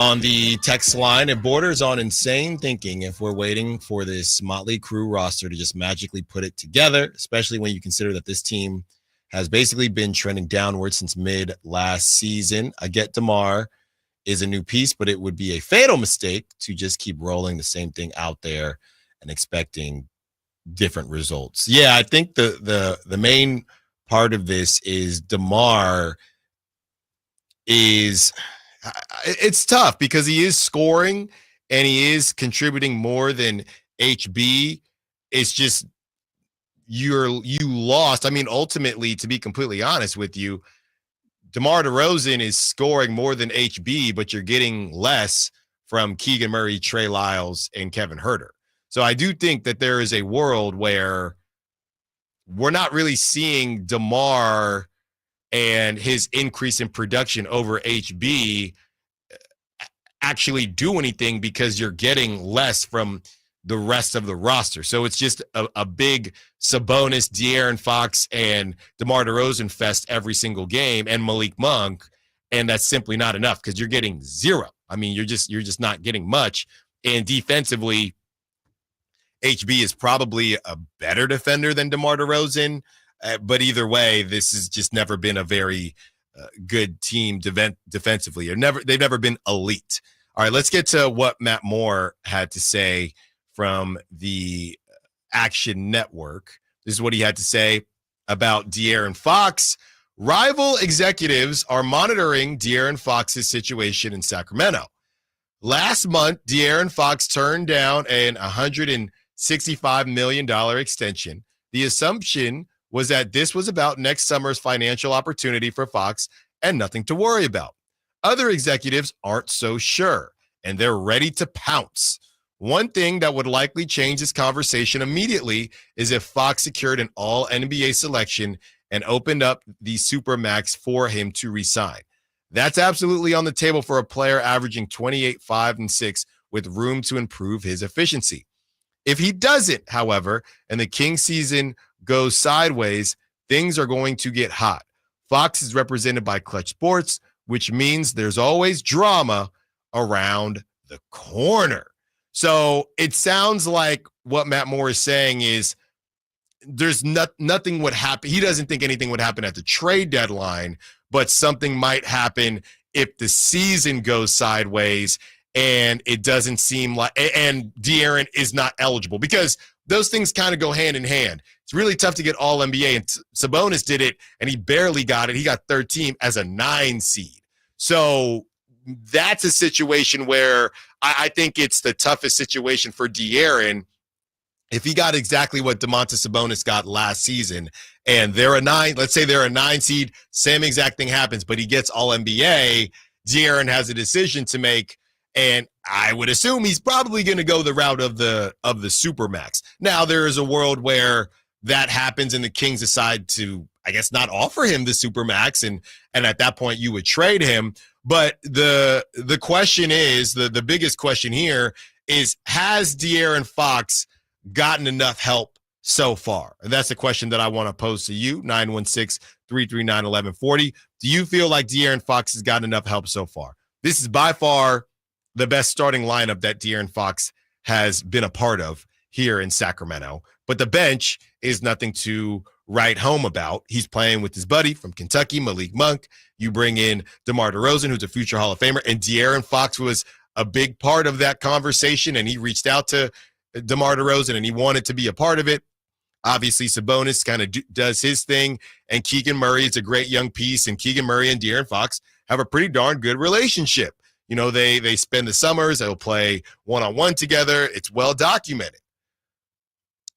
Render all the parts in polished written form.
On the text line, it borders on insane thinking if we're waiting for this motley crew roster to just magically put it together, especially when you consider that this team has basically been trending downward since mid last season. I get DeMar is a new piece, but it would be a fatal mistake to just keep rolling the same thing out there and expecting different results. Yeah, I think the main part of this is DeMar is it's tough because he is scoring and he is contributing more than HB. It's just you lost. I mean, ultimately, to be completely honest with you, DeMar DeRozan is scoring more than HB, but you're getting less from Keegan Murray, Trey Lyles, and Kevin Huerter. So I do think that there is a world where we're not really seeing DeMar and his increase in production over HB actually do anything because you're getting less from the rest of the roster. So it's just a big Sabonis, De'Aaron Fox, and DeMar DeRozan fest every single game, and Malik Monk, and that's simply not enough because you're getting zero. I mean, you're just not getting much. And defensively, HB is probably a better defender than DeMar DeRozan, but either way, this has just never been a very good team defensively. They've never been elite. All right, let's get to what Matt Moore had to say from the Action Network. This is what he had to say about De'Aaron Fox. Rival executives are monitoring De'Aaron Fox's situation in Sacramento. Last month, De'Aaron Fox turned down an $165 million extension. The assumption was that this was about next summer's financial opportunity for Fox and nothing to worry about. Other executives aren't so sure, and they're ready to pounce. One thing that would likely change this conversation immediately is if Fox secured an all-NBA selection and opened up the Supermax for him to resign. That's absolutely on the table for a player averaging 28, 5, and 6 with room to improve his efficiency. If he doesn't, however, and the Kings season goes sideways, things are going to get hot. Fox is represented by Clutch Sports, which means there's always drama around the corner. So it sounds like what Matt Moore is saying is there's nothing would happen. He doesn't think anything would happen at the trade deadline, but something might happen if the season goes sideways and it doesn't seem like, and De'Aaron is not eligible, because those things kind of go hand in hand. It's really tough to get all NBA, and Sabonis did it and he barely got it. He got third team as a 9 seed. So that's a situation where I think it's the toughest situation for De'Aaron. If he got exactly what Domantas Sabonis got last season and they're a 9, let's say they're a 9 seed, same exact thing happens, but he gets all NBA, De'Aaron has a decision to make, and I would assume he's probably going to go the route of the Supermax. Now, there is a world where that happens and the Kings decide to, I guess, not offer him the Supermax, and at that point you would trade him. But the question is, the biggest question here is, has De'Aaron Fox gotten enough help so far? And that's the question that I want to pose to you, 916-339-1140. Do you feel like De'Aaron Fox has gotten enough help so far? This is by far the best starting lineup that De'Aaron Fox has been a part of here in Sacramento. But the bench is nothing to write home about. He's playing with his buddy from Kentucky, Malik Monk. You bring in DeMar DeRozan, who's a future Hall of Famer, and De'Aaron Fox was a big part of that conversation, and he reached out to DeMar DeRozan, and he wanted to be a part of it. Obviously, Sabonis kind of does his thing, and Keegan Murray is a great young piece, and Keegan Murray and De'Aaron Fox have a pretty darn good relationship. You know, they spend the summers, they'll play one-on-one together. It's well documented.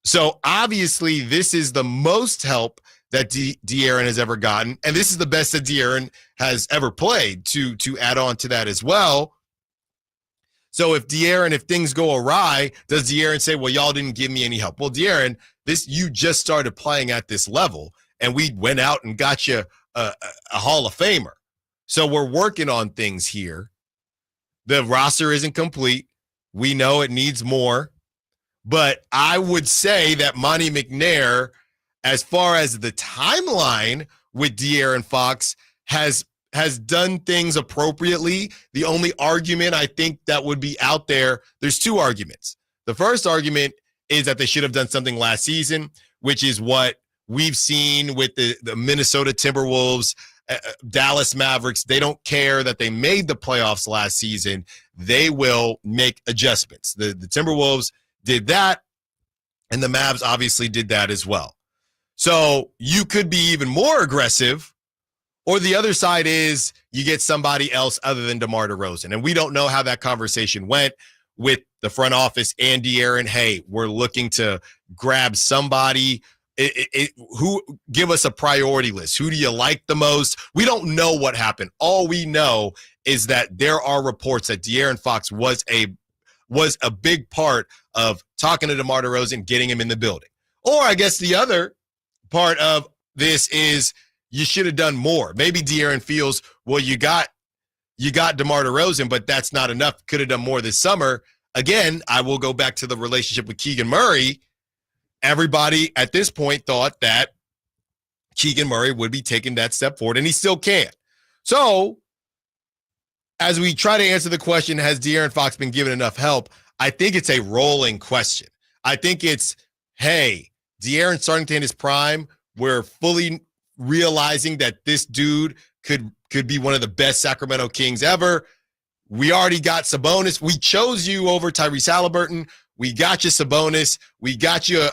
So obviously, this is the most help that De'Aaron has ever gotten, and this is the best that De'Aaron has ever played, to add on to that as well. So if things go awry, does De'Aaron say, well, y'all didn't give me any help? Well, De'Aaron, you just started playing at this level, and we went out and got you a Hall of Famer. So we're working on things here. The roster isn't complete. We know it needs more. But I would say that Monty McNair, as far as the timeline with De'Aaron Fox, has has done things appropriately. The only argument I think that would be out there's two arguments. The first argument is that they should have done something last season, which is what we've seen with the Minnesota Timberwolves, Dallas Mavericks. They don't care that they made the playoffs last season. They will make adjustments. The Timberwolves did that, and the Mavs obviously did that as well. So you could be even more aggressive, or the other side is you get somebody else other than DeMar DeRozan. And we don't know how that conversation went with the front office and De'Aaron. Hey, we're looking to grab somebody. Who give us a priority list? Who do you like the most? We don't know what happened. All we know is that there are reports that De'Aaron Fox was a big part of talking to DeMar DeRozan, getting him in the building. Or I guess the other part of this is you should have done more. Maybe De'Aaron feels, well, you got DeMar DeRozan, but that's not enough. Could have done more this summer. Again, I will go back to the relationship with Keegan Murray. Everybody at this point thought that Keegan Murray would be taking that step forward, and he still can. So as we try to answer the question, has De'Aaron Fox been given enough help? I think it's a rolling question. I think it's, hey, De'Aaron starting to hit his prime. We're fully realizing that this dude could be one of the best Sacramento Kings ever. We already got Sabonis. We chose you over Tyrese Halliburton. We got you Sabonis. We got you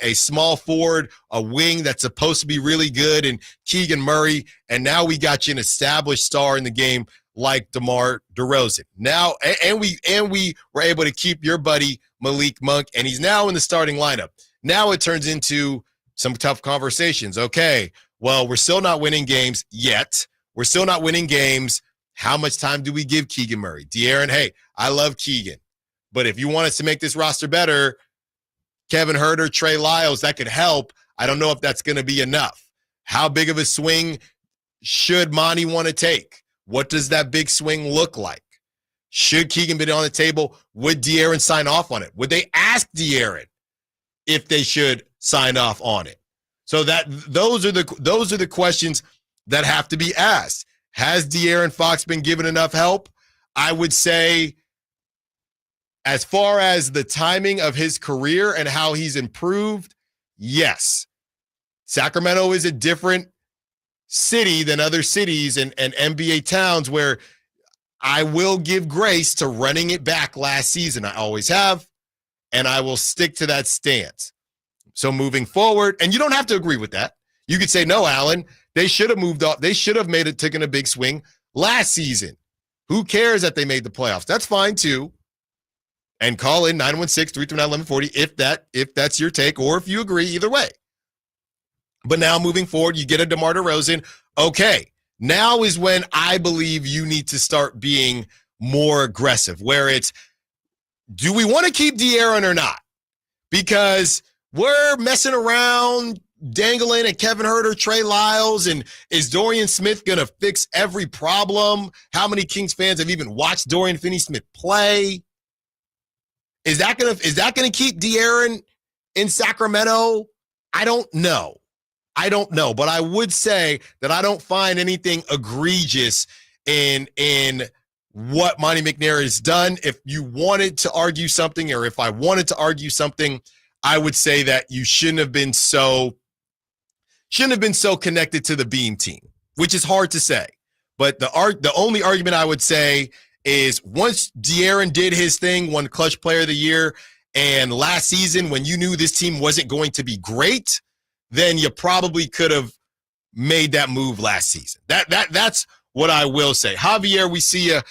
a small forward, a wing that's supposed to be really good, and Keegan Murray. And now we got you an established star in the game like DeMar DeRozan. Now, and we were able to keep your buddy Malik Monk, and he's now in the starting lineup. Now it turns into some tough conversations. Okay, well, we're still not winning games yet. We're still not winning games. How much time do we give Keegan Murray? De'Aaron, hey, I love Keegan. But if you want us to make this roster better, Kevin Huerter, Trey Lyles, that could help. I don't know if that's going to be enough. How big of a swing should Monty want to take? What does that big swing look like? Should Keegan be on the table? Would De'Aaron sign off on it? Would they ask De'Aaron if they should sign off on it? So those are the questions that have to be asked. Has De'Aaron Fox been given enough help? I would say, as far as the timing of his career and how he's improved, yes. Sacramento is a different city than other cities and NBA towns where I will give grace to running it back last season. I always have, and I will stick to that stance. So moving forward, and you don't have to agree with that. You could say, no, Alan, they should have moved off. They should have taken a big swing last season. Who cares that they made the playoffs? That's fine too. And call in 916-339-1140 if that's your take, or if you agree, either way. But now moving forward, you get a DeMar DeRozan. Okay, now is when I believe you need to start being more aggressive, where it's, do we want to keep De'Aaron or not? Because we're messing around, dangling at Kevin Huerter, Trey Lyles, and is Dorian Smith going to fix every problem? How many Kings fans have even watched Dorian Finney-Smith play? Is that gonna keep De'Aaron in Sacramento? I don't know, but I would say that I don't find anything egregious in what Monty McNair has done. If you wanted to argue something, or if I wanted to argue something, I would say that you shouldn't have been so connected to the Beam team, which is hard to say. But the only argument I would say is, once De'Aaron did his thing, won Clutch Player of the Year, and last season when you knew this team wasn't going to be great, then you probably could have made that move last season. That's what I will say. Javier, we see you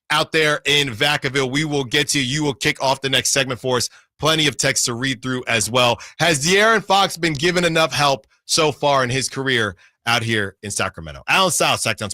out there in Vacaville. We will get to you. You will kick off the next segment for us. Plenty of text to read through as well. Has De'Aaron Fox been given enough help so far in his career out here in Sacramento? Alan Stiles, Sactown.